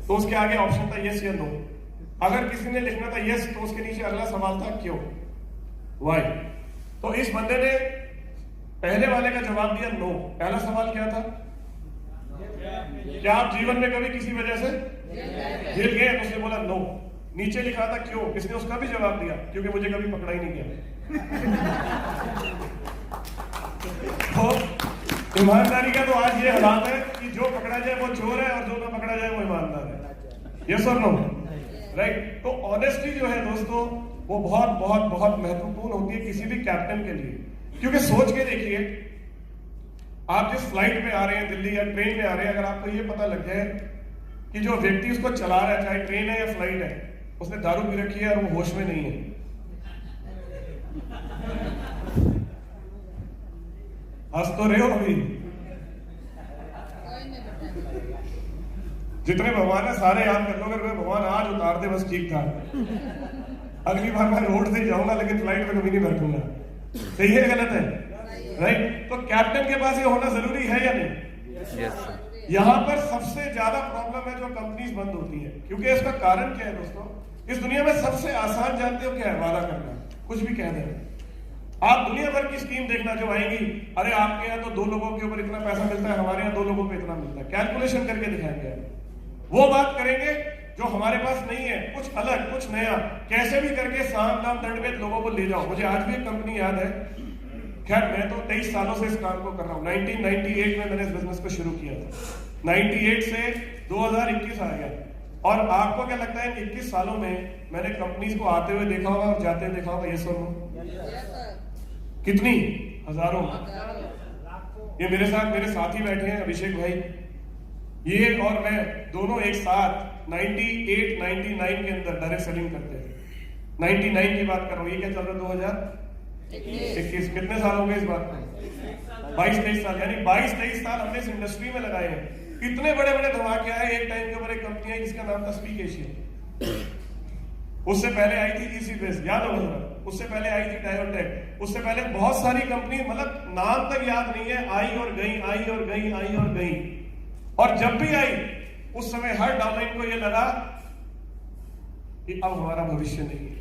तो उसके आगे ऑप्शन था यस या नो। अगर किसी ने लिखना था यस तो उसके नीचे अगला सवाल था क्यों, व्हाई। तो इस बंदे ने पहले वाले का जवाब दिया नो। पहला सवाल क्या था, क्या आप जीवन में कभी किसी वजह से हिल गए? तो उसने बोला नो। नीचे लिखा था क्यों, इसने उसका भी जवाब दिया क्योंकि मुझे कभी पकड़ा ही नहीं गया। तो ईमानदारी का तो आज ये हालात है कि जो पकड़ा जाए वो चोर है और जो ना पकड़ा जाए वो ईमानदार है। यस और नो, राइट। तो ऑनेस्टी जो है दोस्तों वो बहुत बहुत बहुत महत्वपूर्ण होती है किसी भी कैप्टन के लिए। क्योंकि सोच के देखिए, आप जिस फ्लाइट में आ रहे हैं दिल्ली या ट्रेन में आ रहे हैं, अगर आपको ये पता लग जाए कि जो व्यक्ति उसको चला रहा है, चाहे ट्रेन है या फ्लाइट है, उसने दारू पी रखी है और वो होश में नहीं है, हंस तो रहे हो अभी। जितने भगवान है सारे याद कर लो, अगर मैं भगवान आज उतार दे बस ठीक था, अगली बार मैं रोड से जाऊंगा लेकिन फ्लाइट में कभी नहीं बैठूंगा। सही है गलत है, राइट। तो कैप्टन के पास ये होना जरूरी है या नहीं? Yes sir. यहां पर सबसे ज्यादा प्रॉब्लम है जो कंपनीज बंद होती है, क्योंकि इसका कारण क्या है दोस्तों? इस दुनिया में सबसे आसान जानते हो क्या है? वादा करना, कुछ भी कह देना। आप दुनिया भर की स्कीम देखना जो आएंगी, अरे आपके यहाँ तो 2 लोगों के ऊपर इतना पैसा मिलता है, हमारे यहाँ 2 लोगों पे इतना मिलता है, कैलकुलेशन करके दिखाएंगे। वो बात करेंगे जो हमारे पास नहीं है, कुछ अलग, कुछ नया, कैसे भी करके साम दाम दंड में लोगों को ले जाओ। मुझे आज भी एक कंपनी याद है, खैर मैं तो 23 सालों से इस काम को कर रहा हूँ। 1998 में मैंने इस बिजनेस को शुरू किया था, 98 से 2021 आ गया। और आपको क्या लगता है 21 सालों में मैंने कंपनीज को आते हुए देखा होगा और जाते हुए देखा होगा? ये सुनो, कितनी हजारों। ये मेरे साथ मेरे साथी बैठे हैं अभिषेक भाई, ये और मैं दोनों एक साथ 98 99 के अंदर डायरेक्ट सेलिंग करते थे। 99 की बात कर रहा हूँ, ये क्या चल रहा है 2021, कितने साल हो गए इस बात में? 22-23 साल, यानी 22-23 साल हमने इस इंडस्ट्री में लगाए हैं। इतने बड़े बड़े धमाके आए। एक टाइम के ऊपर एक कंपनी आई जिसका नाम था स्पीक एशिया, उससे पहले आई थी ईसी बेस, याद होगा, उससे पहले आई थी डायोटेक, उससे पहले बहुत सारी कंपनी, मतलब नाम तक याद नहीं है, आई और गई, आई और गई, आई और गई। और जब भी आई उस समय हर डाउनलाइन को ये लगा कि अब हमारा भविष्य नहीं है,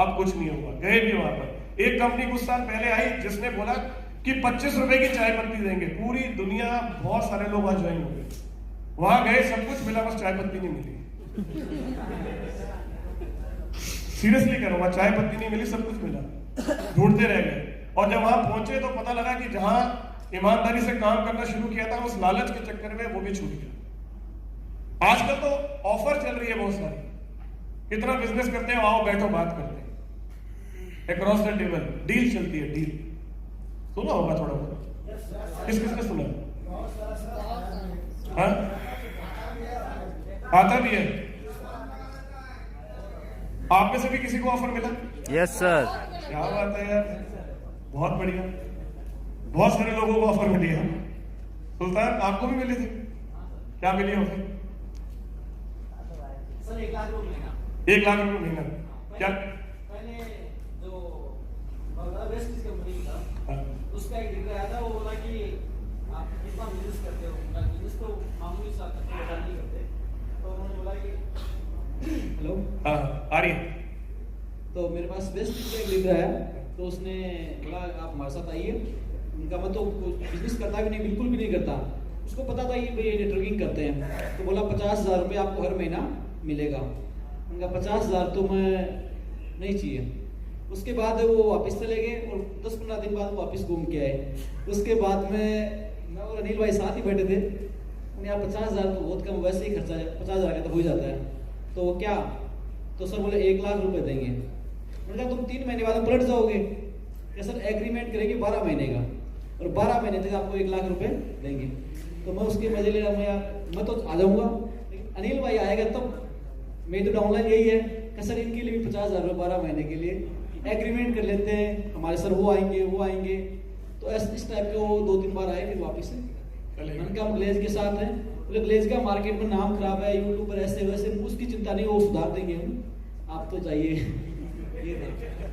अब कुछ नहीं होगा, गए भी वहां पर। एक कंपनी कुछ साल पहले आई जिसने बोला कि 25 रुपए की चाय पत्ती देंगे, पूरी दुनिया, बहुत सारे लोग वहां ज्वाइन हो गए। वहां गए, सब कुछ मिला, बस चाय पत्ती नहीं मिली। सीरियसली कह रहा हूं, चाय पत्ती नहीं मिली, सब कुछ मिला, ढूंढते रह गए। और जब वहां पहुंचे तो पता लगा कि जहां ईमानदारी से काम करना शुरू किया था, उस लालच के चक्कर में वो भी छूट गया। आजकल तो ऑफर चल रही है बहुत सारी, कितना बिजनेस करते हैं, आओ बैठो बात करते हैं, अक्रॉस द टेबल डील चलती है, डील। सुना होगा थोड़ा बहुत, किस किसने सुना? हाँ, आता भी है। आप में से भी किसी को ऑफर मिला? Yes sir. क्या बात है यार, बहुत बढ़िया। बहुत सारे लोगों को ऑफर मिली है। सुल्तान, आपको भी मिली थी? क्या मिली ऑफर? सर 1 लाख रुपए महीना। 1 लाख रुपए महीना। क्या? मैंने जो वेस्ट इंडीज कंपनी था, उसका एक डिग्री आया था, वो बोला कि आप कितना बिजनेस करते हो, बिजनेस तो मामूली सा नहीं करते। तो उन्होंने बोला कि हेलो, हाँ आ रही है। तो मेरे पास वेस्ट इंडीज का एक डिग्री आया, तो उसने बोला आप हमारे साथ आइए। उनका मैं तो बिजनेस करता भी नहीं, बिल्कुल भी नहीं करता। उसको पता था ये भाई नेटवर्किंग करते हैं, तो बोला 50,000 रुपये आपको हर महीना मिलेगा। उनका 50,000 तो मैं नहीं चाहिए। उसके बाद वो वापस चले गए और 10-15 दिन बाद वापस घूम के आए। उसके बाद मैं और अनिल भाई साथ ही बैठे थे। उन्हें आप 50,000 तो बहुत कम, वैसे ही खर्चा 50,000 का तो हो ही जाता है। तो वो क्या, तो सर बोले 1 लाख रुपए देंगे। मैंने कहा तुम 3 महीने बाद पलट जाओगे क्या? सर एग्रीमेंट करेंगे 12 महीने का, और 12 महीने तक आपको 1 लाख रुपए देंगे। तो मैं उसके मजे ले रहा, मैं तो आ जाऊंगा, लेकिन अनिल भाई आएगा तब। मेरी तो डाउनलाइन यही है कि सर इनके लिए भी 50,000 रुपये 12 महीने के लिए एग्रीमेंट कर लेते हैं, हमारे सर वो आएंगे। तो इस टाइप के वो 2-3 बार आए, फिर वापस से मैंने कहा हम ग्लेज के साथ हैं। बोले ग्लेज का मार्केट में नाम खराब है, यूट्यूब पर ऐसे वैसे, उसकी चिंता नहीं, वो सुधार देंगे हम, आप तो चाहिए।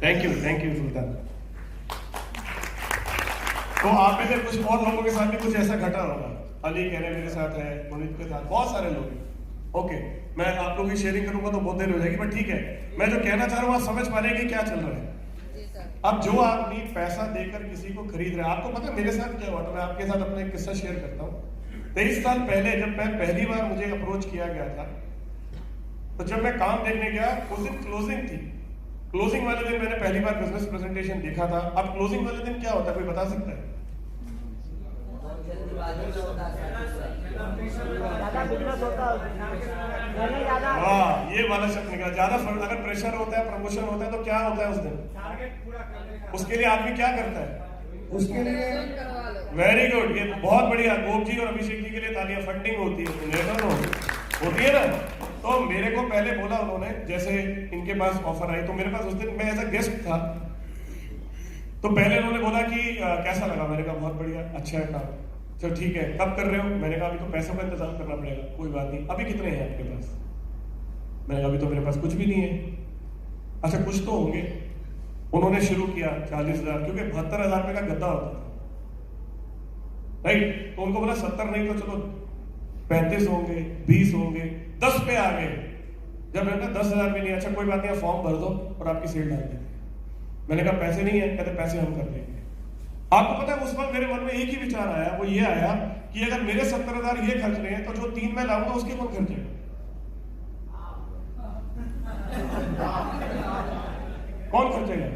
थैंक यू सुल्तान। तो आप में से कुछ और लोगों के साथ भी कुछ ऐसा घटा होगा। अली कह रहे मेरे साथ है, पुनीत के साथ, बहुत सारे लोग। ओके, मैं आप लोग की शेयरिंग करूंगा तो बहुत देर हो जाएगी, बट ठीक है। मैं जो कहना चाह रहा हूँ आप समझ पा रहे हैं कि क्या चल रहा है। अब जो आदमी पैसा देकर किसी को खरीद रहा है, आपको पता है मेरे साथ क्या हुआ था? मैं आपके साथ अपना एक किस्सा शेयर करता हूँ। 23 साल पहले जब मैं पहली बार मुझे अप्रोच किया गया था, तो जब मैं काम देखने गया उस दिन क्लोजिंग थी। क्लोजिंग वाले दिन मैंने पहली बार बिजनेस प्रेजेंटेशन देखा था। अब क्लोजिंग वाले दिन क्या होता है, कोई बता सकता है? हाँ, ये वाला शब्द निकला, ज्यादा। अगर प्रेशर होता है, प्रमोशन होता है, तो क्या होता है उस दिन? उसके लिए आदमी क्या करता है? उसके लिए वेरी गुड, ये बहुत बढ़िया। गोप जी और अभिषेक जी के लिए तालियां। फंडिंग होती है, होती है ना। तो मेरे को पहले बोला उन्होंने, जैसे इनके पास ऑफर आई तो मेरे पास उस दिन मैं एज अ गेस्ट था, तो पहले उन्होंने बोला कि कैसा लगा? मैंने कहा बहुत बढ़िया, अच्छा है काम। चलो ठीक है, कब कर रहे हो? मैंने कहा अभी तो पैसों का इंतजाम करना पड़ेगा। कोई बात नहीं, अभी कितने हैं आपके पास? मैंने कहा अभी तो मेरे पास कुछ भी नहीं है। अच्छा कुछ तो होंगे। उन्होंने शुरू किया 40,000, क्योंकि 72,000 रुपए का गद्दा होता था, राइट? तो उनको बोला 70 नहीं तो चलो 35 होंगे, 20 होंगे, 10 पे आ गए। जब मैंने 10,000 में नहीं, अच्छा कोई बात नहीं, फॉर्म भर दो और आपकी सेल डाल देंगे। मैंने कहा पैसे नहीं है, कहते पैसे हम कर देंगे। आपको पता है उस वक्त मेरे मन में एक ही विचार आया, वो ये आया कि अगर मेरे 70,000 ये खर्च रहे हैं तो जो 3 मैं लाऊंगा उसके कौन खर्चेगा? कौन खर्चेगा?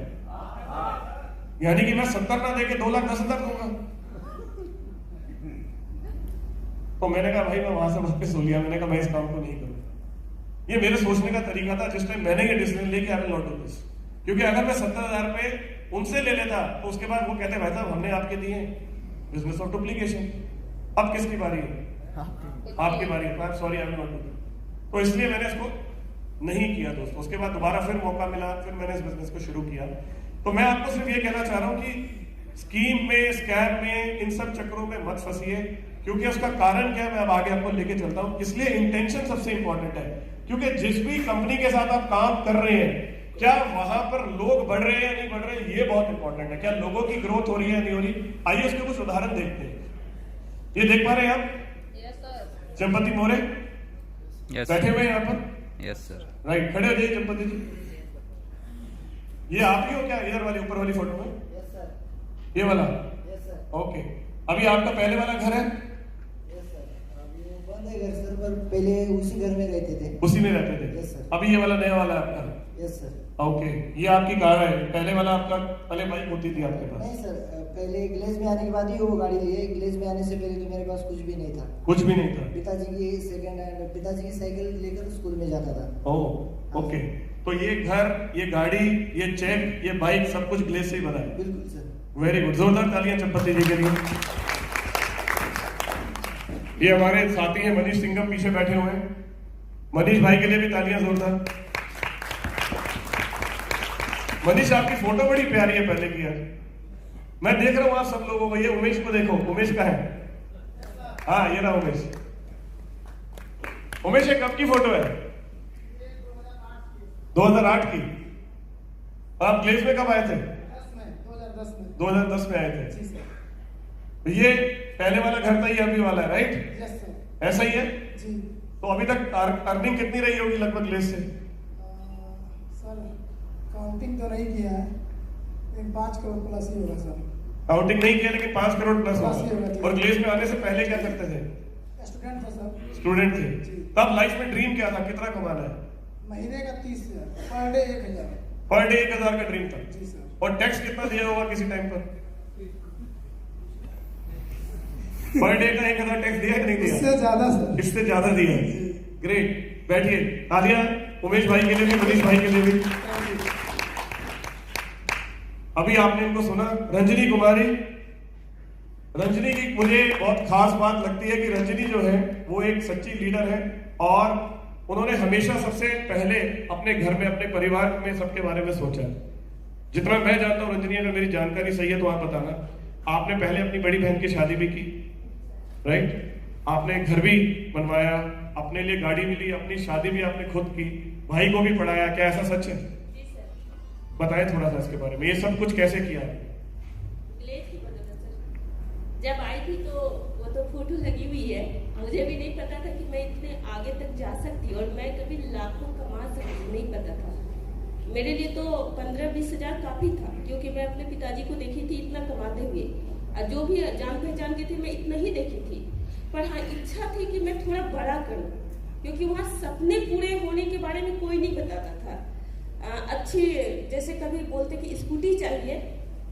यानी कि मैं 70 ना देके 2,10,000 दूंगा। तो मैंने कहा भाई मैं वहां से वापस हो लिया। मैंने कहा मैं इस काम को नहीं करूंगा। ये मेरे सोचने का तरीका था जिस टाइम मैंने ये डिसीजन लेके I will not do this. क्योंकि अगर मैं 70,000 रुपए उनसे ले लेता तो उसके बाद वो कहते भाई साहब हमने आपके दिए, बिजनेस ऑफ डुप्लीकेशन। अब किसकी बारी है? आपकी बारी है। Sorry, I will not do this. तो इसलिए मैंने इसको नहीं किया दोस्तों। उसके बाद दोबारा फिर मौका मिला, फिर मैंने इस बिजनेस को शुरू किया। तो मैं आपको सिर्फ ये कहना चाह रहा हूं कि स्कीम में, स्कैम में, इन सब चक्करों में मत फंसिए, क्योंकि उसका कारण क्या है मैं अब आगे आपको लेके चलता हूं। इसलिए इंटेंशन सबसे इंपॉर्टेंट है, क्योंकि जिस भी कंपनी के साथ आप काम कर रहे हैं, क्या वहां पर लोग बढ़ रहे हैं या नहीं बढ़ रहे हैं, ये बहुत इंपॉर्टेंट है। क्या लोगों की ग्रोथ हो रही है या नहीं हो रही? आइए उसके कुछ उदाहरण देखते हैं। ये देख पा रहे हैं आप? चंपति मोरे बैठे हुए यहाँ पर? Yes sir. राइट, खड़े हो जाइए चंपति जी। ये आप ही हो क्या इधर वाली ऊपर वाली फोटो में? Yes sir. ये वाला? Yes sir. ओके, अभी आपका पहले वाला घर है? Yes sir. अभी वो बंद है घर सर, पर पहले उसी घर में रहते थे। उसी में रहते थे? Yes sir. अभी ये वाला नया वाला है आपका? Yes sir. ओके, ये आपकी कार है। पहले वाला आपका पहले बाइक होती थी आपके पास? नहीं सर, पहले ग्लेज में आने के बाद ही वो गाड़ी ली है। ग्लेज में आने से पहले तो मेरे पास कुछ भी नहीं था। कुछ भी नहीं था? पिताजी की सेकंड हैंड, पिताजी की साइकिल लेकर स्कूल में जाता था। ओह ओके, तो ये घर, ये गाड़ी, ये चेक, ये बाइक सब कुछ ग्लेज से ही बना है? बिल्कुल सर। वेरी गुड, जोरदार तालियां चंपति जी के लिए। ये हमारे साथी हैं मनीष सिंघम, पीछे बैठे हुए हैं। मनीष भाई के लिए भी तालियां जोरदार। मनीष आपकी फोटो बड़ी प्यारी है पहले की यार। मैं देख रहा हूं आप सब लोगों को। ये उमेश को देखो, उमेश का है? हाँ ये रहा उमेश। उमेश ये कब की फोटो है? 2008 की। आप ग्लेज में कब आए थे? 2010 में आए थे। तो ये पहले वाला घर था, ये अभी वाला है, राइट? Yes sir. ऐसा ही है जी। तो अभी तक अर्निंग कितनी रही होगी लगभग ग्लेज से? सर काउंटिंग तो नहीं किया है, लेकिन 5 करोड़ प्लस ही होगा सर। काउंटिंग नहीं किया लेकिन 5 करोड़ प्लस प्लस ही होगा। होगा। और ग्लेज में आने से पहले क्या करते थे? स्टूडेंट था सर। स्टूडेंट थे। जी। तब लाइफ में ड्रीम क्या था, कितना कमाना है? महीने का 30,000, पर डे 1,000। पर डे 1,000 का ड्रीम था। जी सर। और टैक्स कितना दिया होगा किसी टाइम पर? पर डे का 1,000 टैक्स दिया कि नहीं दिया? इससे ज्यादा सर। इससे ज्यादा दिया। ग्रेट, बैठिए। तालियां उमेश भाई के लिए भी, मनीष भाई के लिए भी। अभी आपने इनको सुना, रंजनी कुमारी। रंजनी की मुझे बहुत खास बात लगती है कि रंजनी जो है वो एक सच्ची लीडर है, और उन्होंने हमेशा सबसे पहले अपने घर में, अपने परिवार में सबके बारे में सोचा। जितना मैं जानता हूं रंजनी, अगर मेरी जानकारी सही है तो आप बताना, आपने पहले अपनी बड़ी बहन की शादी भी की, राइट? आपने घर भी बनवाया, अपने लिए गाड़ी भी ली, अपनी शादी भी आपने खुद की, भाई को भी पढ़ाया। क्या ऐसा सच है? बताएं थोड़ा सा इसके बारे में, ये सब कुछ कैसे किया? जब आई थी तो वो तो फोटो लगी हुई है, मुझे भी नहीं पता था कि मैं इतने आगे तक जा सकती भी लाखों कमा सकती, नहीं पता था। मेरे लिए तो 15-20 हज़ार काफ़ी था, क्योंकि मैं अपने पिताजी को देखी थी इतना कमाते हुए, और जो भी जान पहचान के थे मैं इतना ही देखी थी। पर हाँ, इच्छा थी कि मैं थोड़ा बड़ा करूं, क्योंकि वहाँ सपने पूरे होने के बारे में कोई नहीं बताता था। अच्छी, जैसे कभी बोलते कि स्कूटी चाहिए,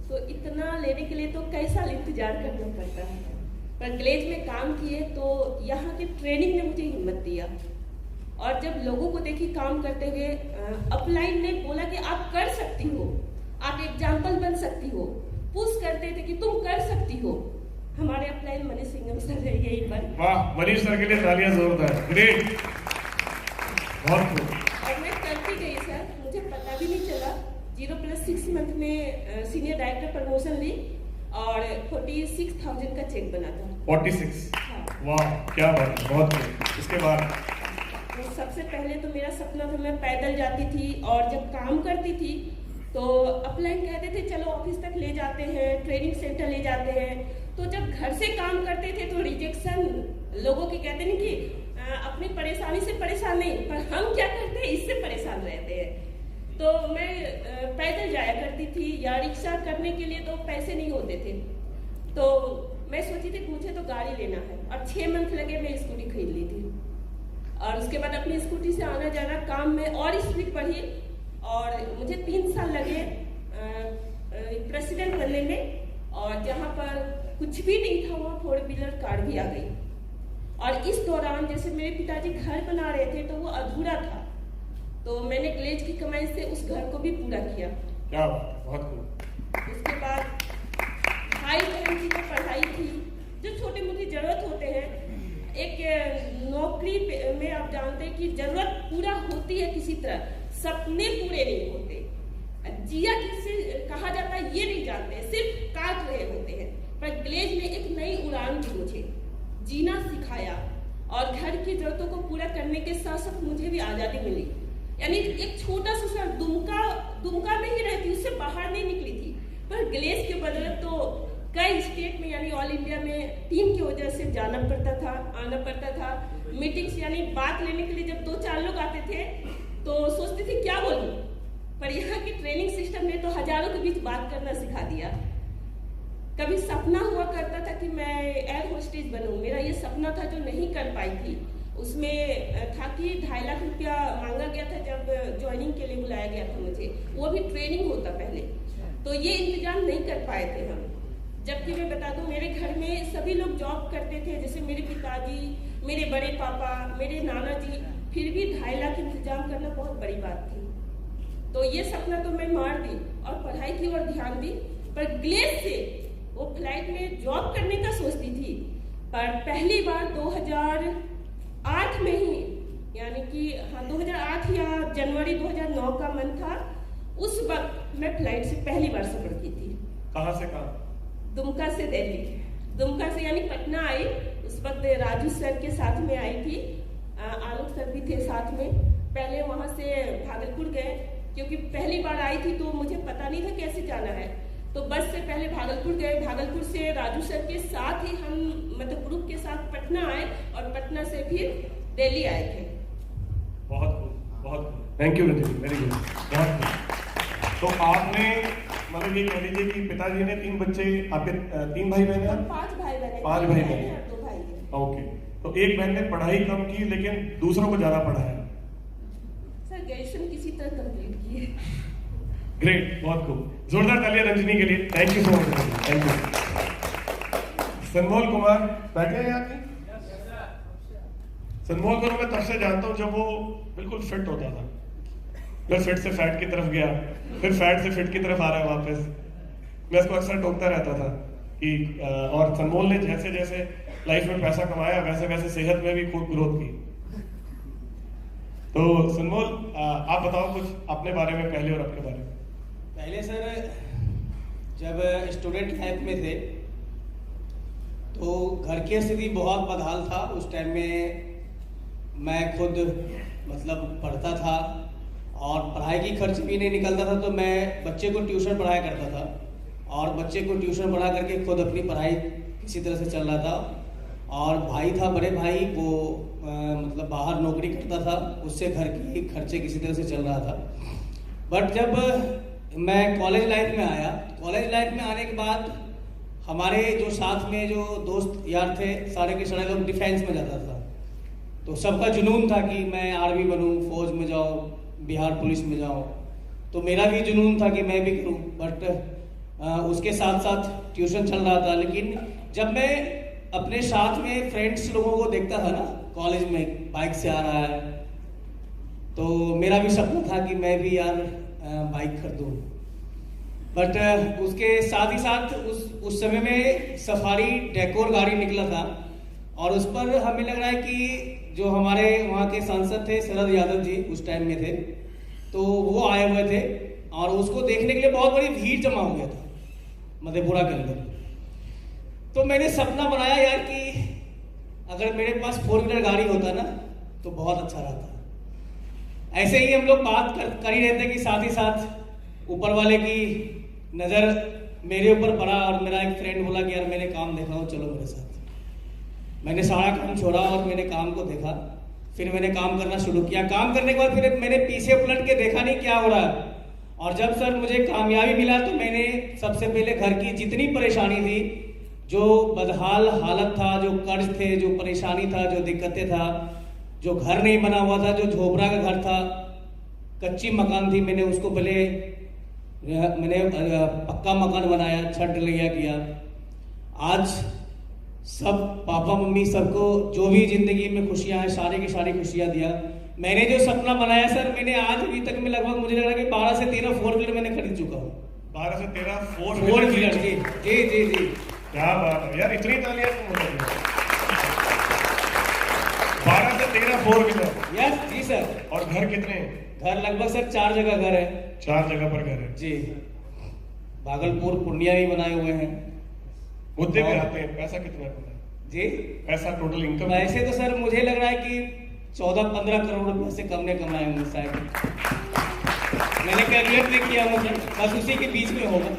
तो इतना लेने के लिए तो कैसा इंतजार करना पड़ता है। पर ग्लेज में काम किए तो यहाँ की ट्रेनिंग ने मुझे हिम्मत दिया, और जब लोगों को देखी काम करते हुए, अपलाइन ने बोला कि आप कर सकती हो, आप एग्जाम्पल बन सकती हो, पुश करते थे कि तुम कर सकती हो। हमारे अपलाइन मनीष सिंघम सर है यही पर। वाह, मनीष सर के लिए तालियां जोरदार, ग्रेट, बहुत खूब। और मैं करती गई सर, मुझे पता भी नहीं चला। 0+6 मंथ में सीनियर डायरेक्टर प्रमोशन ली और 46,000 का चेक बना था। 46, हाँ। वाह क्या बात है, बहुत खूब। इसके बाद तो सबसे पहले तो मेरा सपना था, मैं पैदल जाती थी, और जब काम करती थी तो अपलाइन कहते थे चलो ऑफिस तक ले जाते हैं, ट्रेनिंग सेंटर ले जाते हैं। तो जब घर से काम करते थे तो रिजेक्शन, लोगों के कहते नहीं कि अपनी परेशानी से परेशान नहीं, पर हम क्या करते हैं इससे परेशान रहते हैं। तो मैं पैदल जाया करती थी, या रिक्शा करने के लिए तो पैसे नहीं होते थे, तो मैं सोची थी मुझे तो गाड़ी लेना है, और 6 मंथ लगे मैं स्कूटी खरीद ली थी। और उसके बाद अपनी स्कूटी से आना जाना, काम में और स्पीड बढ़ी, और मुझे 3 साल लगे प्रेसिडेंट बनने में, और जहाँ पर कुछ भी नहीं था वहाँ 4 व्हीलर कार भी आ गई। और इस दौरान जैसे मेरे पिताजी घर बना रहे थे तो वो अधूरा था, तो मैंने ग्लेज की कमाई से उस घर को भी पूरा किया। क्या बात, बहुत खूब। उसके बाद भाई बहन की जो पढ़ाई थी, जो छोटे मोटे जरूरत होते हैं, एक नौकरी में आप जानते हैं कि जरूरत पूरा होती है किसी तरह, सपने पूरे नहीं होते। जिया किससे कहा जाता है ये नहीं जानते, सिर्फ काट रहे होते हैं। पर ग्लेज ने एक नई उड़ान दी, मुझे जीना सिखाया, और घर की जरूरतों को पूरा करने के साथ साथ मुझे भी आज़ादी मिली। यानी एक छोटा सा दुमका में ही रहती, उससे बाहर नहीं निकली थी, पर ग्लेज के बदौलत तो कई स्टेट में, यानी ऑल इंडिया में टीम की वजह से जाना पड़ता था, आना पड़ता था। मीटिंग्स यानी बात लेने के लिए जब 2-4 लोग आते थे तो सोचते थे क्या बोलूं, पर यहाँ की ट्रेनिंग सिस्टम ने तो हजारों के बीच बात करना सिखा दिया। कभी सपना हुआ करता था कि मैं एयर होस्टेज बनूं, मेरा ये सपना था जो नहीं कर पाई थी। उसमें था कि 2.5 लाख रुपया मांगा गया था जब ज्वाइनिंग के लिए बुलाया गया था मुझे, वो भी ट्रेनिंग होता पहले, तो ये इंतजाम नहीं कर पाए थे हम। जबकि मैं बता दूं मेरे घर में सभी लोग जॉब करते थे, जैसे मेरे पिताजी, मेरे बड़े पापा, मेरे नाना जी, फिर भी 2.5 लाख इंतजाम करना बहुत बड़ी बात थी। तो ये सपना तो मैं मार दी और पढ़ाई की ओर ध्यान दी। पर ग्लेज से वो फ्लाइट में जॉब करने का सोचती थी, पर पहली बार 2008 में ही, यानी कि हाँ 2008 या जनवरी 2009 का मंथ था, उस वक्त मैं फ्लाइट से पहली बार सफर की थी। कहाँ से कहाँ? दुमका से दिल्ली, दुमका से यानी पटना आई। उस वक्त राजू सर के साथ में आई थी, आलोक सर भी थे साथ में। पहले वहाँ से भागलपुर गए, क्योंकि पहली बार आई थी तो मुझे पता नहीं था कैसे जाना है, तो बस से पहले भागलपुर गए। भागलपुर से राजू सर के साथ ही हम मतलब ग्रुप के साथ पटना आए, और पटना से फिर दिल्ली आए थे। बहुत खूब, बहुत खूब, thank you Ranjeet, very good, बहुत खूब। तो आपने मतलब ये कह लीजिए कि पिताजी ने 3 बच्चे, आपके 3 भाई बहन हैं? 5 भाई बहन, 5 भाई बहन, 2 भाई हैं। ओके, तो एक बहन ने पढ़ाई कम की लेकिन दूसरों को ज्यादा पढ़ाया। सर ग्रेजुएशन किसी तरह कंप्लीट की है। ग्रेट, बहुत खूब, जोरदार तालियां रंजनी के लिए, thank you so much, thank you. Sanmol Kumar बैठे हैं यहाँ पे? सनमोल को मैं तब से जानता हूँ जब वो बिल्कुल फिट होता था, फिर फिट से फैट की तरफ गया, फिर फैट से फिट की तरफ आ रहा है वापस। मैं इसको अक्सर टोकता रहता था कि और सनमोल ने जैसे जैसे लाइफ में पैसा कमाया वैसे वैसे सेहत में भी खूब ग्रोथ की। तो सनमोल आप बताओ कुछ अपने बारे में पहले और अपने बारे में। पहले सर जब स्टूडेंट लाइफ में थे तो घर की स्थिति बहुत बदहाल था। उस टाइम में मैं खुद मतलब पढ़ता था और पढ़ाई की खर्च भी नहीं निकलता था, तो मैं बच्चे को ट्यूशन पढ़ाया करता था और बच्चे को ट्यूशन पढ़ा करके खुद अपनी पढ़ाई किसी तरह से चल रहा था। और भाई था बड़े भाई, वो मतलब बाहर नौकरी करता था, उससे घर की खर्चे किसी तरह से चल रहा था। बट जब मैं कॉलेज लाइफ में आया, कॉलेज लाइफ में आने के बाद हमारे जो साथ में जो दोस्त यार थे सारे के सारे लोग डिफेंस में जाता था, तो सबका जुनून था कि मैं आर्मी बनूं, फौज में जाऊं, बिहार पुलिस में जाऊं। तो मेरा भी जुनून था कि मैं भी करूं, बट उसके साथ साथ ट्यूशन चल रहा था। लेकिन जब मैं अपने साथ में फ्रेंड्स लोगों को देखता था ना कॉलेज में बाइक से आ रहा है, तो मेरा भी सपना था कि मैं भी यार बाइक खरीदूं। बट उसके साथ ही साथ उस समय में सफारी डेकोर गाड़ी निकला था, और उस पर हमें लग रहा है कि जो हमारे वहाँ के सांसद थे शरद यादव जी उस टाइम में थे, तो वो आए हुए थे और उसको देखने के लिए बहुत बड़ी भीड़ जमा हो गया था मधेपुरा के अंदर। तो मैंने सपना बनाया यार कि अगर मेरे पास 4 व्हीलर गाड़ी होता ना तो बहुत अच्छा रहता। ऐसे ही हम लोग बात कर ही रहते कि साथ ही साथ ऊपर वाले की नज़र मेरे ऊपर पड़ा, और मेरा एक फ्रेंड बोला कि यार मैंने काम देखा हो, चलो मेरे साथ। मैंने सारा काम छोड़ा और मैंने काम को देखा, फिर मैंने काम करना शुरू किया। काम करने के बाद फिर मैंने पीछे उलट के देखा नहीं क्या हो रहा है, और जब सर मुझे कामयाबी मिला तो मैंने सबसे पहले घर की जितनी परेशानी थी, जो बदहाल हालत था, जो कर्ज थे, जो परेशानी था, जो दिक्कतें था, जो घर नहीं बना हुआ था, जो झोपड़ा का घर था, कच्ची मकान थी, मैंने उसको पहले पक्का मकान बनाया, छत ढलैया किया। आज सब पापा मम्मी सबको जो भी जिंदगी में खुशियां हैं सारी की सारी खुशियां दिया। मैंने जो सपना बनाया सर, मैंने आज अभी तक में लगभग मुझे लग रहा है कि 12 से 13 4 व्हीलर मैंने खरीद चुका हूँ। 12 से 13 4 व्हीलर। जी जी जी जी, क्या बात है यार, इतनी तालियां क्यों हो रही हैं? 12 से 13 4 व्हीलर। यस जी सर। और घर कितने हैं? घर लगभग सर 4 जगह घर है। 4 जगह पर घर है जी। भागलपुर पूर्णिया भी बनाए हुए हैं। मुद्दे पे आते हैं, पैसा कितना है जी? पैसा टोटल इनकम? वैसे तो सर मुझे लग रहा है कि 14-15 करोड़ रुपए से कम ने कमाए होंगे शायद। मैंने कैलकुलेट नहीं किया, मुझे बस उसी के बीच में होगा।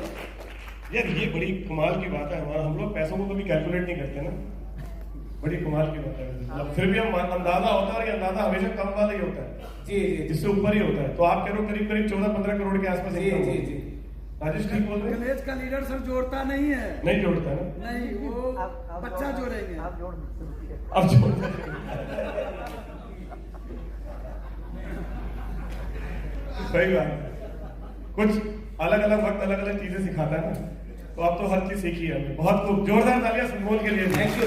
यार ये बड़ी कमाल की बात है, हम लोग पैसों को कभी कैलकुलेट नहीं करते ना, बड़ी कमाल की बात है। मतलब फिर भी हम अंदाजा होता है, और ये अंदाजा हमेशा कम वाला ही होता है जी जी, जिससे ऊपर ही होता है। तो आप कह रहे हो करीब करीब 14-15 करोड़ के आसपास जी income जी होगी। जी। राजेश ठीक बोल रहे हैं? कॉलेज का लीडर सर जोड़ता नहीं है, नहीं जोड़ता है ना? नहीं, वो बच्चा जोड़ेंगे। अब जोड़ सही बात है। कुछ अलग अलग वक्त अलग अलग चीजें सिखाता है ना, तो अब तो हर चीज सीखी है हमने। बहुत खूब, जोरदार तालियां सुनमोल के लिए। Thank you.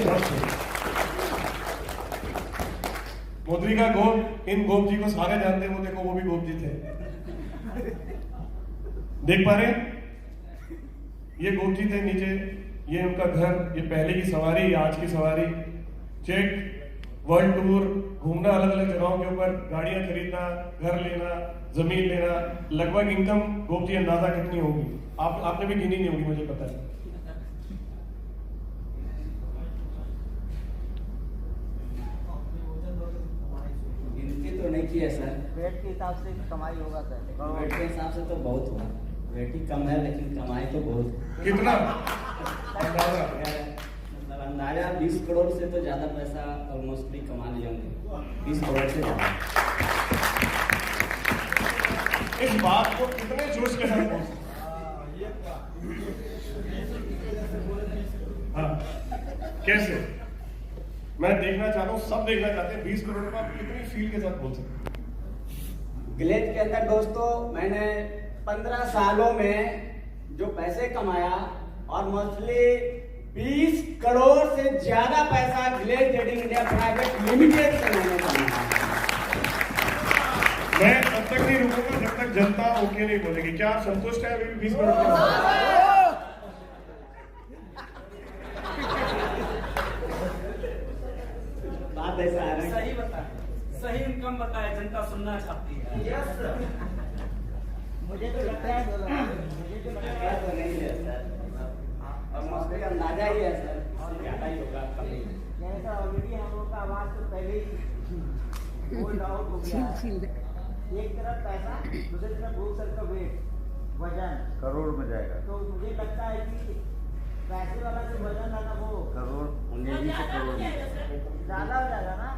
मोदी का गोप, इन गोप जी को सारे जानते हैं, वो देखो वो भी गोप जी थे, देख पा रहे हैं? ये गोप जी थे नीचे, ये उनका घर, ये पहले की सवारी, आज की सवारी, चेक वर्ल्ड टूर, घूमना अलग अलग जगहों के ऊपर, गाड़ियां खरीदना, घर लेना, जमीन लेना। लगभग इनकम गोप जी अंदाजा कितनी होगी? आपने भी गिनी नहीं होगी, मुझे पता है। गिनती तो नहीं की है सर, वेट के हिसाब से कमाई होगा सर। वेट के हिसाब से तो बहुत हुआ। वेट ही कम है लेकिन कमाई तो बहुत। कितना अंदाजा? मतलब अंदाजा 20 करोड़ से तो ज्यादा पैसा ऑलमोस्टली कमा लिए होंगे, 20 करोड़ से ज्यादा। इस बात को कितने जोश के साथ बोल? हाँ, कैसे? मैं देखना चाहता हूँ, सब देखना चाहते हैं 20 करोड़ का आप कितनी फील के साथ बोल सकते हैं? ग्लेज के अंदर दोस्तों मैंने 15 सालों में जो पैसे कमाया, और मोस्टली 20 करोड़ से ज्यादा पैसा glaze trading India private limited से मैंने कमाया। मैं तब तक नहीं रुकूंगा जब तक जनता ओके नहीं बोलेगी। क्या आप संतुष्ट है अभी 20 करोड़ का? बात ऐसा है, सही बता, सही इनकम बताए, जनता सुनना चाहती है। यस मुझे तो लगता है तो नहीं है सर, और मस्ती अंदाजा ही है सर, ज्यादा ही होगा कभी। जैसा ऑलरेडी हम लोग का आवाज तो पहले ही होल्ड आउट हो गया। एक तरफ पैसा, दूसरी तरफ बहुत सर का वेट, वजन करोड़ में जाएगा। तो मुझे लगता है कि पैसे वाला जो वजन है ना वो करोड़ 19 से करोड़ ज्यादा हो जाएगा ना।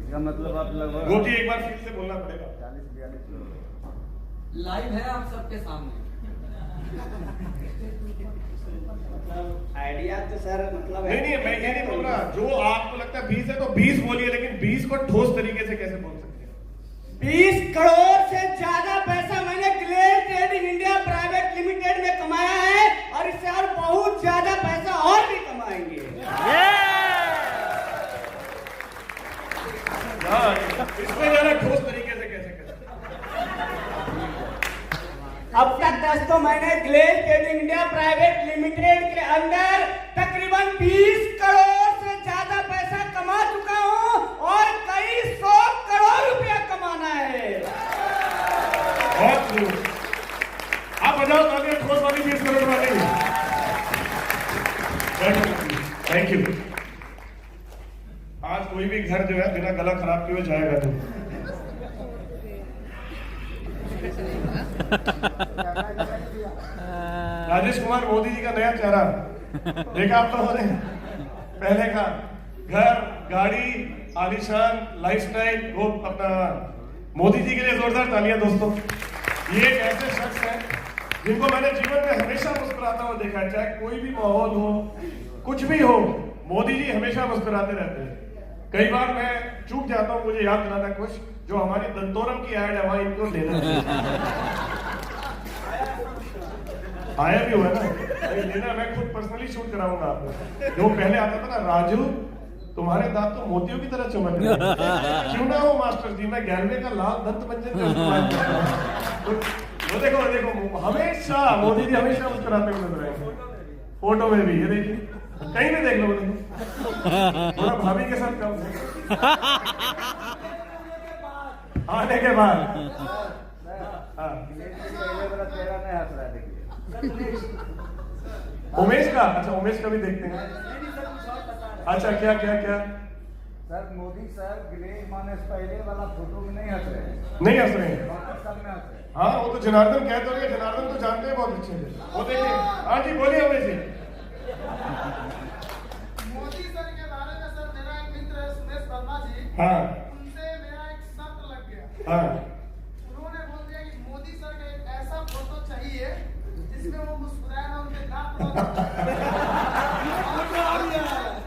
इसका मतलब आप लगभग गोटी एक बार फिर से बोलना पड़ेगा। 40-42 किलो। लाइव है आप सबके सामने। आइडिया तो सर मतलब नहीं नहीं, मैं ये नहीं बोल रहा, जो आपको लगता है 20 है तो 20 बोलिए, लेकिन 20 को ठोस तरीके से कैसे बोल सकते हैं? 20 करोड़ से ज्यादा पैसा मैंने glade trading India private limited में कमाया है और इससे और बहुत ज्यादा पैसा और भी कमाएंगे। हाँ, इसमें ज्यादा ठोस तरीके से कैसे करें? अब तक दोस्तों मैंने glade trading India private limited के अंदर तकरीबन 20 करोड़ से ज्यादा पैसा कमा चुका हूं और कई 100 करोड़ रुपया कमाना है। बहुत खूब। आप बजाओ तालियां ठोस वाली 20 करोड़ वाली। Thank you. आज कोई भी घर जो है बिना गला खराब किए जाएगा नहीं। राजेश कुमार मोदी जी का नया चेहरा देखा आप लोगों ने? पहले का घर, गाड़ी, आलीशान लाइफस्टाइल, वो अपना मोदी जी के लिए जोरदार तालियां दोस्तों। ये एक ऐसे शख्स हैं जिनको मैंने जीवन में हमेशा मुस्कुराता हुआ देखा है, चाहे कोई भी माहौल हो, कुछ भी हो, मोदी जी हमेशा मुस्कुराते रहते हैं। कई बार मैं चूक जाता हूँ, मुझे याद दिलाना कुछ जो हमारी दंतोरम की ऐड है वहां इनको लेना आया भी हुआ ना, लेना। मैं खुद पर्सनली शूट कराऊंगा आपको। जो पहले आता था ना, राजू तुम्हारे दांत तो मोतियों की तरह चमक रहे हैं, क्यों ना हो मास्टर जी, मैं 11वें का लाल दंत मंजन वो देखो देखो, हमेशा मोदी जी हमेशा मुस्कुराते हुए नजर आएंगे। फोटो में भी ये देखिए, कहीं भी देख लो, देखो थोड़ा भाभी के साथ कम आने के बाद। हाँ, उमेश का, अच्छा उमेश का भी देखते हैं। अच्छा क्या क्या क्या सर मोदी सर ग्लेड माने पहले वाला फोटो में नहीं हंस रहे हैं, नहीं हंस रहे हैं? सब में हंस रहे हैं। हाँ, वो तो जनार्दन कह तो रहे, जनार्दन तो जानते हैं बहुत अच्छे से। वो देखिए, हाँ जी बोलिए उमेश जी। मोदी सर के बारे में सर मेरा एक मित्र है सुरेश वर्मा जी, हाँ उनसे मेरा एक शर्त लग गया। हाँ, उन्होंने बोल दिया कि मोदी सर का एक ऐसा फोटो चाहिए जिसमें वो मुस्कुराए ना, उनके दांत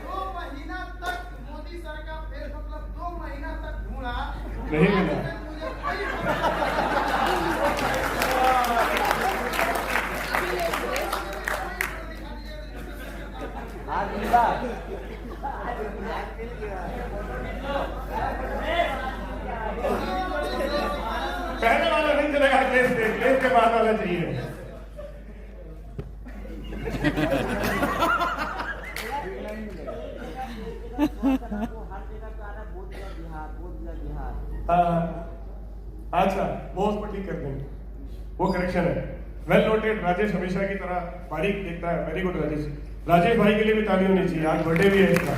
2 महीना तक मोदी सर का फेस, मतलब 2 महीना तक ढूंढा, नहीं मिला। मुझे कोई पहले वाला नहीं चलेगा, केस के बाद वाला चाहिए। अच्छा, वो उसको ठीक कर देंगे, वो करेक्शन है। Well noted. राजेश हमेशा की तरह बारीक देखता है। Very good Rajesh. राजेश भाई के लिए भी ताली होनी चाहिए, आज बर्थडे भी है इसका।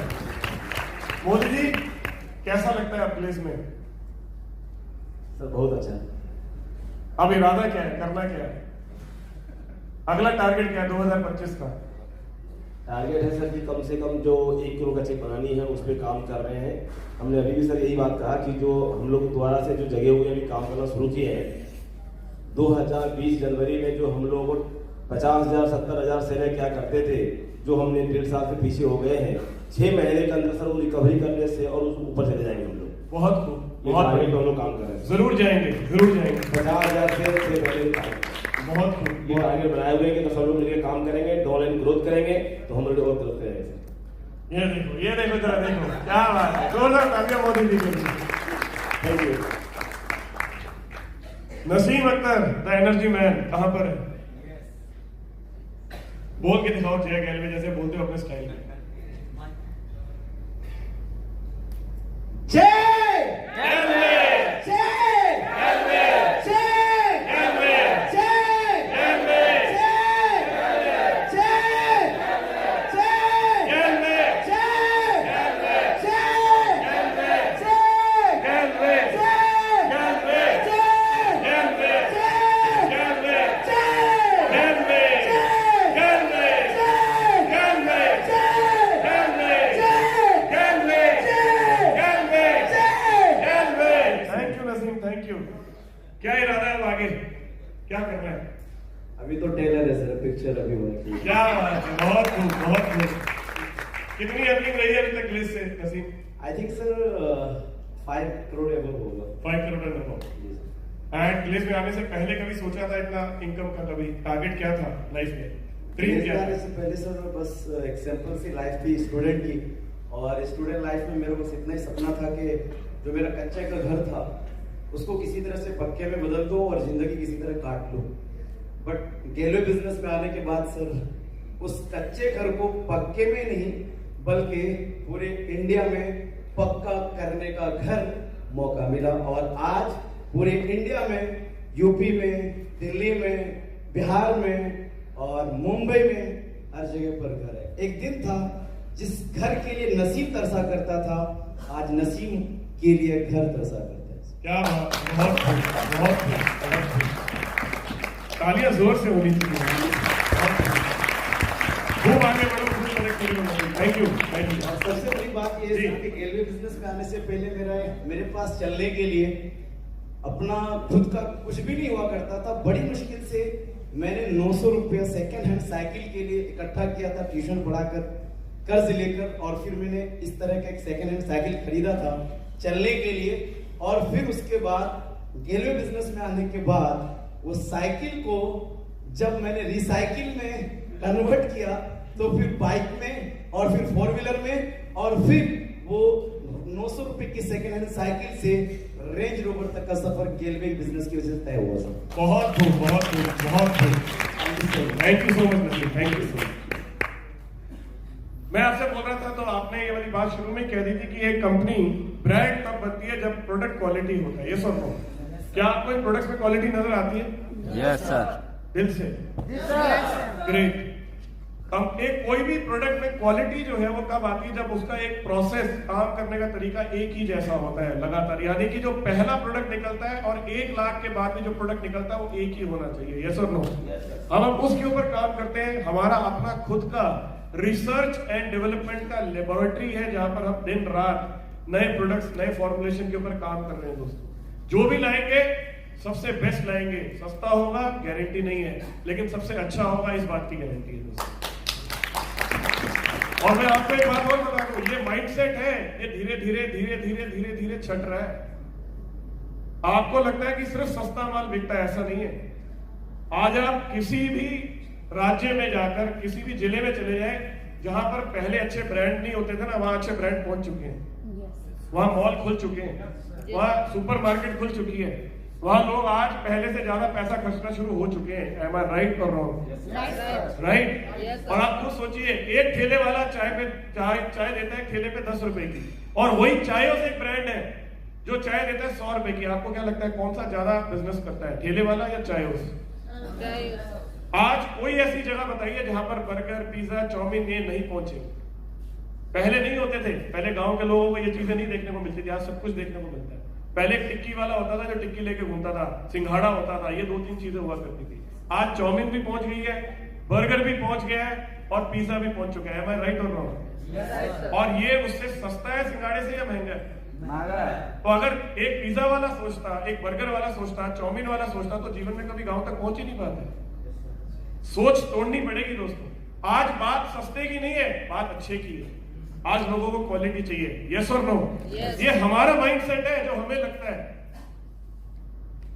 मोदी जी कैसा लगता है आप प्लेस में? सर बहुत अच्छा। अब इरादा क्या है, करना क्या है, अगला टारगेट क्या है 2025 का? टारगेट है सर कि कम से कम जो 1 करोड़ का चेक बनानी है उस पर काम कर रहे हैं। हमने अभी भी सर यही बात कहा कि जो हम लोग द्वारा से जो जगह हुए अभी काम करना शुरू किए हैं, 2020 जनवरी में जो हम लोग 50,000 70,000 सेलेक्ट क्या करते थे, जो हमने 1.5 साल से पीछे हो गए हैं, 6 महीने के अंदर सर वो रिकवरी करने से और उस ऊपर चले जाएंगे हम लोग। बहुत खूब, बहुत बड़े हम लोग काम कर रहे हैं। जरूर जाएंगे, जरूर जाएंगे। 50,000 से 6 महीने का बहुत खूब। ये टारगेट बनाए हुए हैं कि तो सब लोग मिलकर काम करेंगे, डॉलर ग्रोथ करेंगे तो हम लोग और ग्रोथ करेंगे। ये देखो जरा देखो, क्या बात है, जोरदार तालियां मोदी जी के लिए। Thank you. Naseem Akhtar the energy man कहां पर है? बोल के दिखाओ जय गैलवे जैसे बोलते हो अपने स्टाइल में। Thank you. क्या इरादा है अब आगे, क्या करना है? अभी तो टेलर है सर, पिक्चर अभी बाकी है। क्या बात है, बहुत खूब बहुत खूब। कितनी अर्निंग रही है अभी तक ग्लिस से Naseem? I think sir 5 crore above होगा। 5 करोड़ एबव। एंड ग्लिस में आने से पहले कभी सोचा था इतना इनकम का? कभी टारगेट क्या था लाइफ में, ड्रीम क्या था? से पहले सर बस एक सिंपल सी लाइफ थी स्टूडेंट की, और स्टूडेंट लाइफ में मेरे को इतना ही सपना था कि जो मेरा कच्चे का घर था उसको किसी तरह से पक्के में बदल दो और जिंदगी किसी तरह काट लो। बट गेलवे बिजनेस में आने के बाद सर उस कच्चे घर को पक्के में नहीं बल्कि पूरे इंडिया में पक्का करने का घर मौका मिला, और आज पूरे इंडिया में, यूपी में, दिल्ली में, बिहार में और मुंबई में हर जगह पर घर है। एक दिन था जिस घर के लिए नसीम तरसा करता था, आज नसीम के लिए घर तरसा करता है। क्या बात, बहुत खूब। तालियां जोर से होनी चाहिए। खूब आगे बढ़ो, खूब तरक्की करो। Thank you. और सबसे बड़ी बात ये है कि रेलवे बिजनेस में आने से पहले मेरे पास चलने के लिए अपना खुद का कुछ भी नहीं हुआ करता था। बड़ी मुश्किल से मैंने 900 रुपया सेकेंड हैंड साइकिल के लिए इकट्ठा किया था, ट्यूशन पढ़ाकर, कर्ज लेकर, और फिर मैंने इस तरह का एक सेकेंड हैंड साइकिल खरीदा था चलने के लिए। और फिर उसके बाद रेलवे बिजनेस में आने के बाद वो साइकिल को जब मैंने रिसाइकिल में कन्वर्ट किया तो फिर बाइक में और फिर 4 व्हीलर में, और फिर वो 900 रुपए की सेकेंड हैंड साइकिल से रेंज रोवर तक का सफर रेलवे बिजनेस की वजह से तय हुआ सर। बहुत खूब, बहुत खूब, बहुत खूब। Thank you so much Naseem, thank you so much. मैं आपसे बोल रहा था तो आपने ये वाली बात शुरू में कह दी थी कि एक कंपनी ब्रांड तब बनती है जब प्रोडक्ट क्वालिटी होता है। ये सब नो, क्या आपको इन प्रोडक्ट्स में क्वालिटी नजर आती है? यस सर, दिल से। ग्रेट। अब एक कोई भी प्रोडक्ट में क्वालिटी जो है वो कब आती है? जब उसका एक प्रोसेस, काम करने का तरीका एक ही जैसा होता है लगातार। यानी कि जो पहला प्रोडक्ट निकलता है और 1 लाख के बाद में जो प्रोडक्ट निकलता है वो एक ही होना चाहिए। यस और नो? हम उसके ऊपर काम करते हैं। हमारा अपना खुद का रिसर्च एंड डेवलपमेंट का लेबोरेटरी है जहां पर हम दिन रात नए प्रोडक्ट्स, नए फॉर्मुलेशन के ऊपर काम कर रहे हैं। दोस्तों जो भी लाएंगे सबसे बेस्ट लाएंगे। सस्ता होगा गारंटी नहीं है, लेकिन सबसे अच्छा होगा इस बात की गारंटी है दोस्तों। और मैं आपको एक बात और बता दूं, ये माइंडसेट है, ये धीरे धीरे धीरे धीरे धीरे धीरे छट रहा है। आपको लगता है कि सिर्फ सस्ता माल बिकता है, ऐसा नहीं है। आज आप किसी भी राज्य में जाकर किसी भी जिले में चले जाएं जहां पर पहले अच्छे ब्रांड नहीं होते थे ना, वहां अच्छे ब्रांड पहुंच चुके हैं। वहां मॉल खुल चुके हैं, वहां सुपरमार्केट खुल चुकी है, वहां लोग आज पहले से ज्यादा पैसा खर्चना शुरू हो चुके हैं। एम आई राइट और रॉन्ग? राइट। और आप खुद सोचिए, एक ठेले वाला चाय देता है ठेले पे 10 रुपए की, और वही चायों से एक ब्रांड है जो चाय देता है 100 रुपए की। आपको क्या लगता है कौन सा ज्यादा बिजनेस करता है, ठेले वाला या चायों? आज कोई ऐसी जगह बताइए जहां पर बर्गर, पिज्जा, चाउमीन ये नहीं पहुंचे। पहले नहीं होते थे, पहले गांव के लोगों को ये चीजें नहीं देखने को मिलती थी, आज सब कुछ देखने को मिलता है। पहले एक टिक्की वाला होता था जो टिक्की लेके घूमता था, सिंघाड़ा होता था, ये 2-3 चीजें हुआ करती थी। आज चाउमीन भी पहुंच गई है, बर्गर भी पहुंच गया है और पिज्जा भी पहुंच चुका है। एम आई राइट और रॉन्ग? और ये उससे सस्ता है सिंघाड़े से या महंगा है? तो अगर एक पिज्जा वाला सोचता, एक बर्गर वाला सोचता, चाउमीन वाला सोचता, तो जीवन में कभी गांव तक पहुंच ही नहीं पाते। सोच तोड़नी पड़ेगी दोस्तों। आज बात सस्ते की नहीं है, बात अच्छे की है। आज लोगों को क्वालिटी चाहिए। यस और नो? ये हमारा माइंडसेट है जो हमें लगता है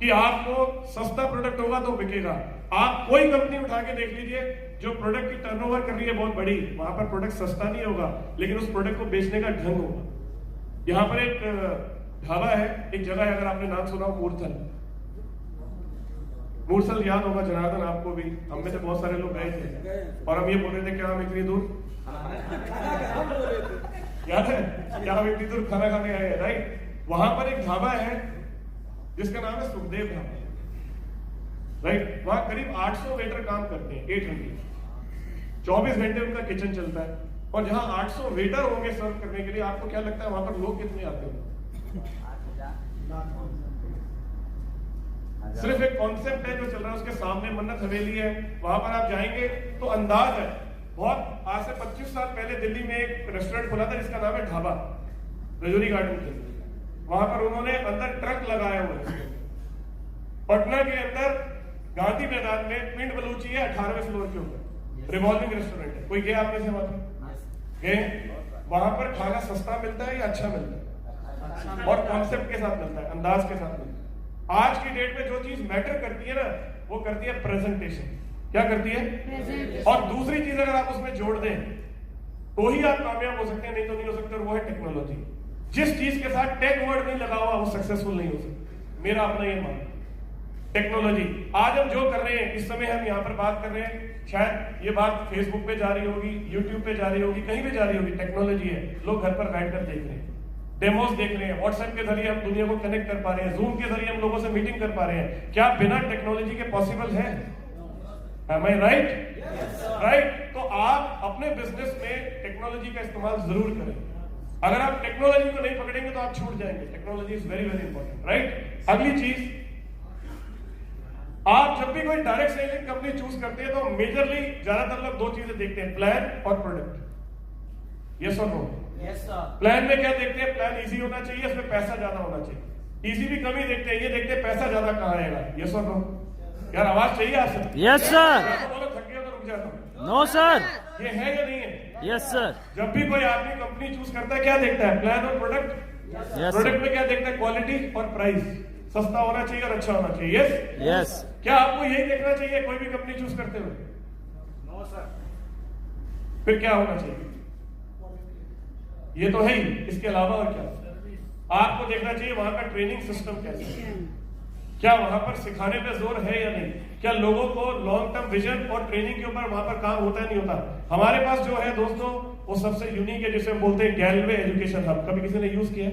कि आपको सस्ता प्रोडक्ट होगा तो बिकेगा। आप कोई कंपनी उठा के देख लीजिए जो प्रोडक्ट की टर्नओवर कर रही है बहुत बड़ी, वहां पर प्रोडक्ट सस्ता नहीं होगा, लेकिन उस प्रोडक्ट को बेचने का ढंग होगा। यहाँ पर एक ढाबा है, एक जगह है, अगर आपने नाम सुना हो, मूर्सल याद होगा जनार्दन आपको भी, हम में से बहुत सारे लोग गए थे और हम ये बोल रहे थे क्या हम इतनी दूर याद है क्या हम इतनी दूर खाना खाने आए हैं, राइट? वहां पर एक ढाबा है जिसका नाम है सुखदेव ढाबा, राइट? वहां करीब 800 वेटर काम करते हैं, 800, 24 घंटे उनका किचन चलता है। और जहां 800 वेटर होंगे सर्व करने के लिए, आपको क्या लगता है वहां पर लोग कितने आते होंगे? सिर्फ एक कॉन्सेप्ट है जो चल रहा है, उसके सामने मन्नत हवेली है, वहां पर आप जाएंगे तो अंदाज है। बहुत आज से 25 साल पहले दिल्ली में एक रेस्टोरेंट खुला था जिसका नाम है ढाबा, रजौरी गार्डन के। वहां पर उन्होंने अंदर ट्रक लगाया हुआ है, पटना के अंदर गांधी मैदान में पिंड बलूची है 18वें फ्लोर के ऊपर, रिवॉल्विंग रेस्टोरेंट है। कोई गया आप में से वहां पर? गए? वहां पर खाना सस्ता मिलता है या अच्छा मिलता है? और कॉन्सेप्ट के साथ मिलता है, अंदाज के साथ मिलता है। आज की डेट में जो चीज मैटर करती है ना, वो करती है प्रेजेंटेशन। क्या करती है? और दूसरी चीज अगर आप उसमें जोड़ दें तो ही आप कामयाब हो सकते हैं, नहीं तो नहीं हो सकते, और वो है टेक्नोलॉजी। जिस चीज के साथ टेक वर्ड नहीं लगा हुआ वो सक्सेसफुल नहीं हो सकता। मेरा अपना ये मानना। टेक्नोलॉजी आज हम जो कर रहे हैं, इस समय हम यहाँ पर बात कर रहे हैं, शायद ये बात फेसबुक पे जा रही होगी, यूट्यूब पे जा रही होगी, कहीं भी जा रही होगी, टेक्नोलॉजी है। लोग घर पर बैठकर देख रहे हैं, डेमोस देख रहे हैं, व्हाट्सएप के जरिए हम दुनिया को कनेक्ट कर पा रहे हैं, जूम के जरिए हम लोगों से मीटिंग कर पा रहे हैं। क्या बिना टेक्नोलॉजी के पॉसिबल है? Am I right? राइट। तो आप अपने बिजनेस में टेक्नोलॉजी का इस्तेमाल जरूर करें। अगर आप टेक्नोलॉजी को नहीं पकड़ेंगे तो आप छूट जाएंगे। Technology is very very important, right. अगली चीज, आप जब भी कोई डायरेक्ट सेलिंग कंपनी चूज करते हैं तो मेजरली ज्यादातर लोग दो चीजें देखते हैं, प्लान और प्रोडक्ट। यस और नो? Yes sir. प्लान में क्या देखते हैं? प्लान इजी होना चाहिए, इसमें पैसा ज्यादा होना चाहिए। इजी भी कमी देखते हैं, ये देखते हैं पैसा ज्यादा कहाँ आएगा। यस और नो? यार आवाज चाहिए आपसे? Yes sir. बोलो थक गया तो रुक जाता हूँ। No sir. ये है या नहीं है? Yes sir. जब भी कोई आदमी कंपनी चूज करता है क्या देखता है? प्लान और प्रोडक्ट। प्रोडक्ट में क्या देखता है? क्वालिटी और प्राइस। सस्ता होना चाहिए और अच्छा होना चाहिए। Yes yes. क्या आपको यही देखना चाहिए कोई भी कंपनी चूज करते हुए? No sir. फिर क्या होना चाहिए? ये तो है ही, इसके अलावा और क्या? आपको देखना चाहिए वहां का ट्रेनिंग सिस्टम कैसा है, क्या वहां पर सिखाने पे जोर है या नहीं, क्या लोगों को लॉन्ग टर्म विजन और ट्रेनिंग के ऊपर वहां पर काम होता है नहीं होता। हमारे पास जो है दोस्तों वो सबसे यूनिक है, जिसे हम बोलते हैं गैलवे एजुकेशन हब। कभी किसी ने यूज किया?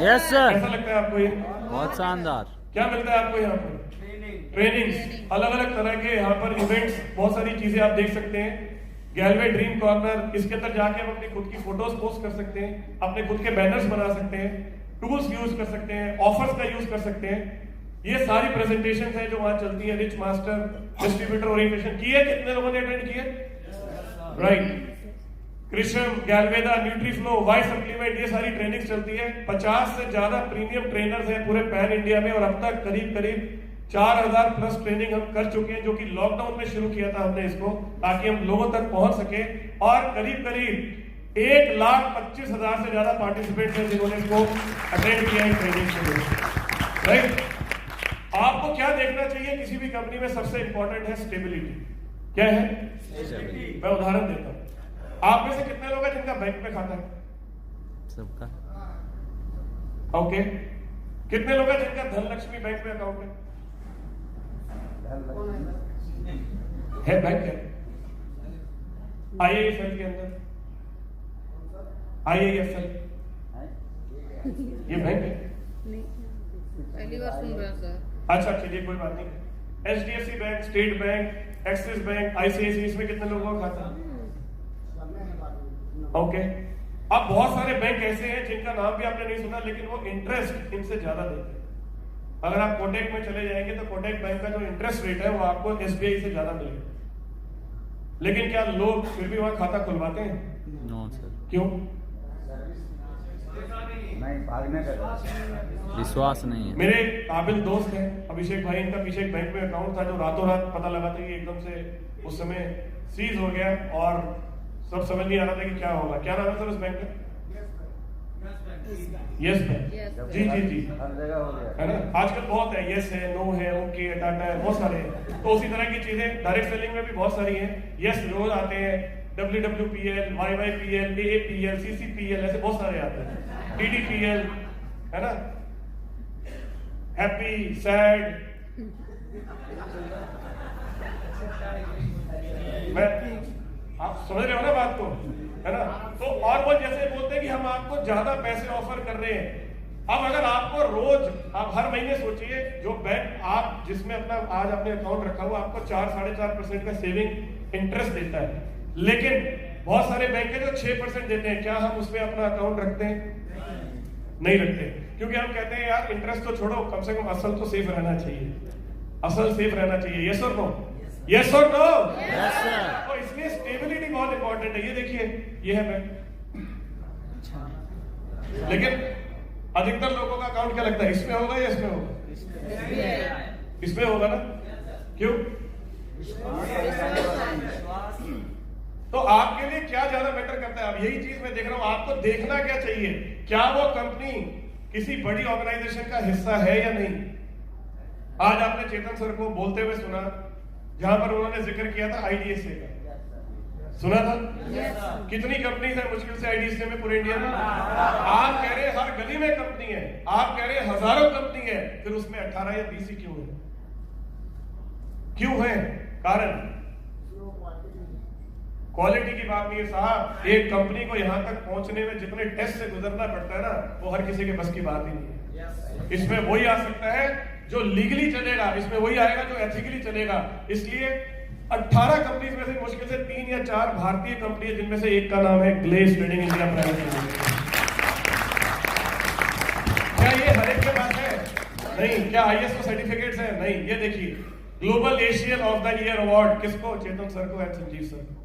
Yes sir. कैसा लगता है आपको ये? बहुत शानदार। क्या मिलता है आपको यहाँ पर? ट्रेनिंग्स, अलग अलग तरह के यहाँ पर इवेंट्स, बहुत सारी चीजें आप देख सकते हैं। गैलवे ड्रीम कॉर्नर, इसके अंदर जाके हम अपनी खुद की फोटोज पोस्ट कर सकते हैं, अपने खुद के बैनर्स बना सकते हैं, टूल्स यूज कर सकते हैं, ऑफर्स का यूज कर सकते हैं। ये सारी प्रेजेंटेशन है जो वहां चलती है। रिच मास्टर, डिस्ट्रीब्यूटर ओरिएंटेशन की है, कितने लोगों ने अटेंड किए? राइट। कृष्ण, गैलवेदा, न्यूट्रीफ्लो, वाई सप्लीमेंट, ये सारी ट्रेनिंग चलती है। 50 से ज्यादा प्रीमियम ट्रेनर्स हैं पूरे पैन इंडिया में, और अब तक करीब करीब 4000 प्लस ट्रेनिंग हम कर चुके हैं, जो कि लॉकडाउन में शुरू किया था हमने इसको, ताकि हम लोगों तक पहुंच सके। और करीब करीब 1,25,000 से ज्यादा पार्टिसिपेंट हैं जिन्होंने इसको अटेंड किया है ट्रेनिंग के लिए, राइट। आपको क्या देखना चाहिए किसी भी कंपनी में? सबसे इंपॉर्टेंट है स्टेबिलिटी। क्या है? मैं उदाहरण देता हूं। आप में से कितने लोग हैं जिनका बैंक में खाता है? सबका। ओके। कितने लोग हैं जिनका धनलक्ष्मी बैंक में अकाउंट है? बैंक है। IIFL के अंदर, IIFL ये बैंक है? पहली बार सुन रहा सर। अच्छा चलिए कोई बात नहीं। HDFC bank, state bank, axis bank, ICICI, इसमें कितने लोगों का खाता है? ओके। अब बहुत सारे बैंक ऐसे हैं जिनका नाम भी आपने नहीं सुना, लेकिन वो इंटरेस्ट इनसे ज्यादा देते हैं। अगर आप कोटक में चले जाएंगे तो कोटक बैंक का जो इंटरेस्ट रेट है वो आपको SBI से ज्यादा मिलेगा। लेकिन क्या लोग फिर भी वहां खाता खुलवाते हैं? No sir. क्यों? नहीं, भागने का विश्वास नहीं है। मेरे काबिल दोस्त हैं अभिषेक भाई, इनका पीछे एक बैंक में अकाउंट था जो रातों रात पता लगा था कि एकदम से उस समय सीज हो गया, और सब समझ नहीं आ रहा था कि क्या होगा। क्या नाम है सर उस बैंक का? Yes bank. जी जी जी, हर जगह हो गया है ना। आजकल बहुत है, यस है, नो है, ओके, टाटा है, बहुत सारे हैं। तो उसी तरह की चीजें डायरेक्ट सेलिंग में भी बहुत सारी हैं। यस रोज आते हैं, WWPL, YYPL, AAPL, CCPL, ऐसे बहुत सारे आते हैं, DDPL, है ना, हैप्पी, सैड। मैं, आप समझ रहे हो ना बात को, है ना। तो और वो जैसे बोलते हैं कि हम आपको ज्यादा पैसे ऑफर कर रहे हैं। अब अगर आपको रोज, आप हर महीने सोचिए, जो बैंक आप जिसमें अपना आज आपने अकाउंट रखा हुआ आपको 4-4.5% का सेविंग इंटरेस्ट देता है, लेकिन बहुत सारे बैंक है जो 6% देते हैं। क्या हम उसमें अपना अकाउंट रखते हैं? नहीं रखते, क्योंकि हम कहते हैं यार इंटरेस्ट तो छोड़ो, कम से कम असल तो सेफ रहना चाहिए, असल सेफ रहना चाहिए। यस और नो? यस और नो? Yes sir. तो इसलिए स्टेबिलिटी बहुत इंपॉर्टेंट है। ये देखिए, ये है बैंक। लेकिन अधिकतर लोगों का अकाउंट क्या लगता है, इसमें होगा या इसमें होगा? इसमें होगा ना? क्यों? तो आपके लिए क्या ज्यादा बेटर करता है? अब यही चीज मैं देख रहा हूं, आपको देखना क्या चाहिए, क्या वो कंपनी किसी बड़ी ऑर्गेनाइजेशन का हिस्सा है या नहीं। आज आपने चेतन सर को बोलते हुए सुना, जहां पर उन्होंने जिक्र किया था आईडीएसए का, सुना था? कितनी कंपनीज है मुश्किल से आईडीएसए में पूरे इंडिया में? आप कह रहे हर गली में कंपनी है, आप कह रहे हजारों कंपनी है, फिर उसमें 18 या 20 ही क्यों है? क्यों है? कारण क्वालिटी की बात नहीं है साहब। एक कंपनी को यहां तक पहुंचने में जितने टेस्ट से गुजरना पड़ता है ना, वो हर किसी के बस की बात ही नहीं है। इसमें वही आ सकता है जो लीगली चलेगा, इसमें वही आएगा जो एथिकली चलेगा। इसलिए 18 कंपनीज में से मुश्किल से 3 या 4 भारतीय कंपनी है, जिनमें से एक का नाम है glaze trading India private limited. क्या ये हर एक के पास है? नहीं। क्या आईएसओ सर्टिफिकेट्स है? नहीं। ये देखिए, global Asian of the year award किसको? चेतन सर को एंड संजीव सर को।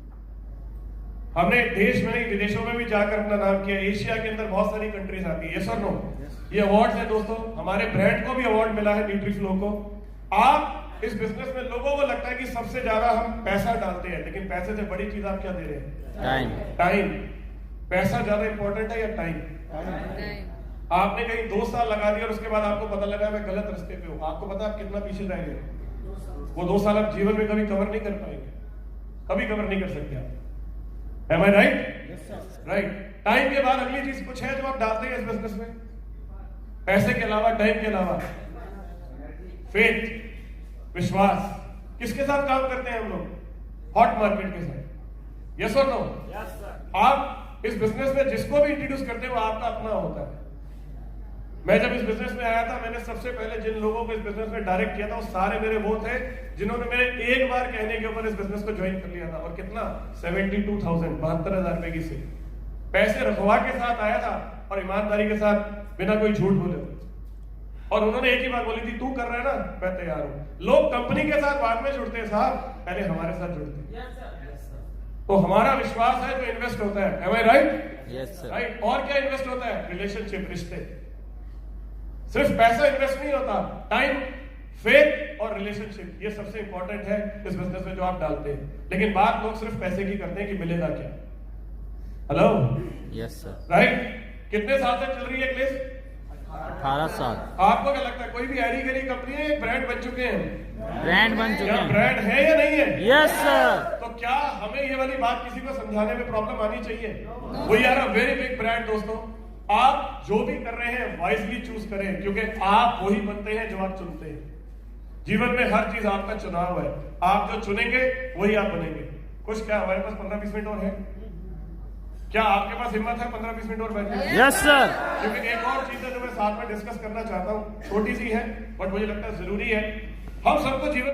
हमने देश में नहीं विदेशों में भी जाकर अपना नाम किया। एशिया के अंदर बहुत सारी कंट्रीज आती है, यस और नो? ये अवार्ड्स हैं दोस्तों। हमारे ब्रांड को भी अवार्ड मिला है, न्यूट्रीफ्लो को। आप इस बिजनेस में लोगों को लगता है कि सबसे ज्यादा हम पैसा डालते हैं, लेकिन पैसे से बड़ी चीज आप क्या दे रहे हैं? टाइम। टाइम। पैसा ज्यादा इंपॉर्टेंट है या टाइम? आपने कहीं 2 साल लगा दिया और उसके बाद आपको पता लगा मैं गलत रास्ते पे हूं, आपको पता आप कितना पीछे रह गए? वो 2 साल आप जीवन में कभी कवर नहीं कर पाएंगे, कभी कवर नहीं कर सकते आप। Am I right? Yes, sir. Right. Time के बाद अगली चीज कुछ है जो आप डालते हैं इस बिजनेस में, पैसे के अलावा, टाइम के अलावा? फेथ, विश्वास। किसके साथ काम करते हैं हम लोग? हॉट मार्केट के साथ, यस और नो? Yes sir. आप इस बिजनेस में जिसको भी इंट्रोड्यूस करते हो आपका अपना होता है। मैं जब इस बिजनेस में आया था, मैंने सबसे पहले जिन लोगों को इस बिजनेस में डायरेक्ट किया था वो सारे मेरे वो थे जिन्होंने मेरे एक बार कहने के ऊपर इस बिजनेस को ज्वाइन कर लिया था। और कितना? 72,000, 72,000 रुपए की से पैसे रखवा के साथ आया था और ईमानदारी के साथ, बिना कोई झूठ बोले। और उन्होंने एक ही बात बोली थी, तू कर रहा है ना, मैं तैयार हूं। लोग कंपनी के साथ बाद में जुड़ते हैं साहब, पहले हमारे साथ जुड़ते हैं। तो हमारा विश्वास है जो इन्वेस्ट होता है। Am I right? Yes, sir. Right. और क्या इन्वेस्ट होता है? रिलेशनशिप, रिश्ते। सिर्फ पैसा इन्वेस्ट नहीं होता, टाइम, फेथ और रिलेशनशिप, ये सबसे इंपॉर्टेंट है इस बिजनेस में जो आप डालते हैं। लेकिन बात लोग सिर्फ पैसे की करते हैं कि मिलेगा क्या। हेलो? Yes sir. राइट। कितने साल से चल रही है ग्लेज? 18 साल। आपको क्या लगता है कोई भी ऐरी गैरी कंपनी है? ब्रांड बन चुके हैं, ब्रांड बन चुके हैं। ब्रांड है या नहीं है? Yes sir. तो क्या हमें ये वाली बात किसी को समझाने में प्रॉब्लम आनी चाहिए? We are a very big brand दोस्तों। आप जो भी कर रहे हैं वाइजली चूज करें, क्योंकि आप वही बनते हैं जो आप चुनते हैं। जीवन में हर चीज आपका चुनाव है, आप जो चुनेंगे वही आप बनेंगे। कुछ क्या हमारे पास 15-20 मिनट और है? क्या आपके पास हिम्मत है 15-20 मिनट और बैठने? Yes sir. क्योंकि एक और चीज है जो मैं साथ में डिस्कस करना चाहता हूँ, छोटी सी है बट मुझे लगता है जरूरी है। हम सबको जीवन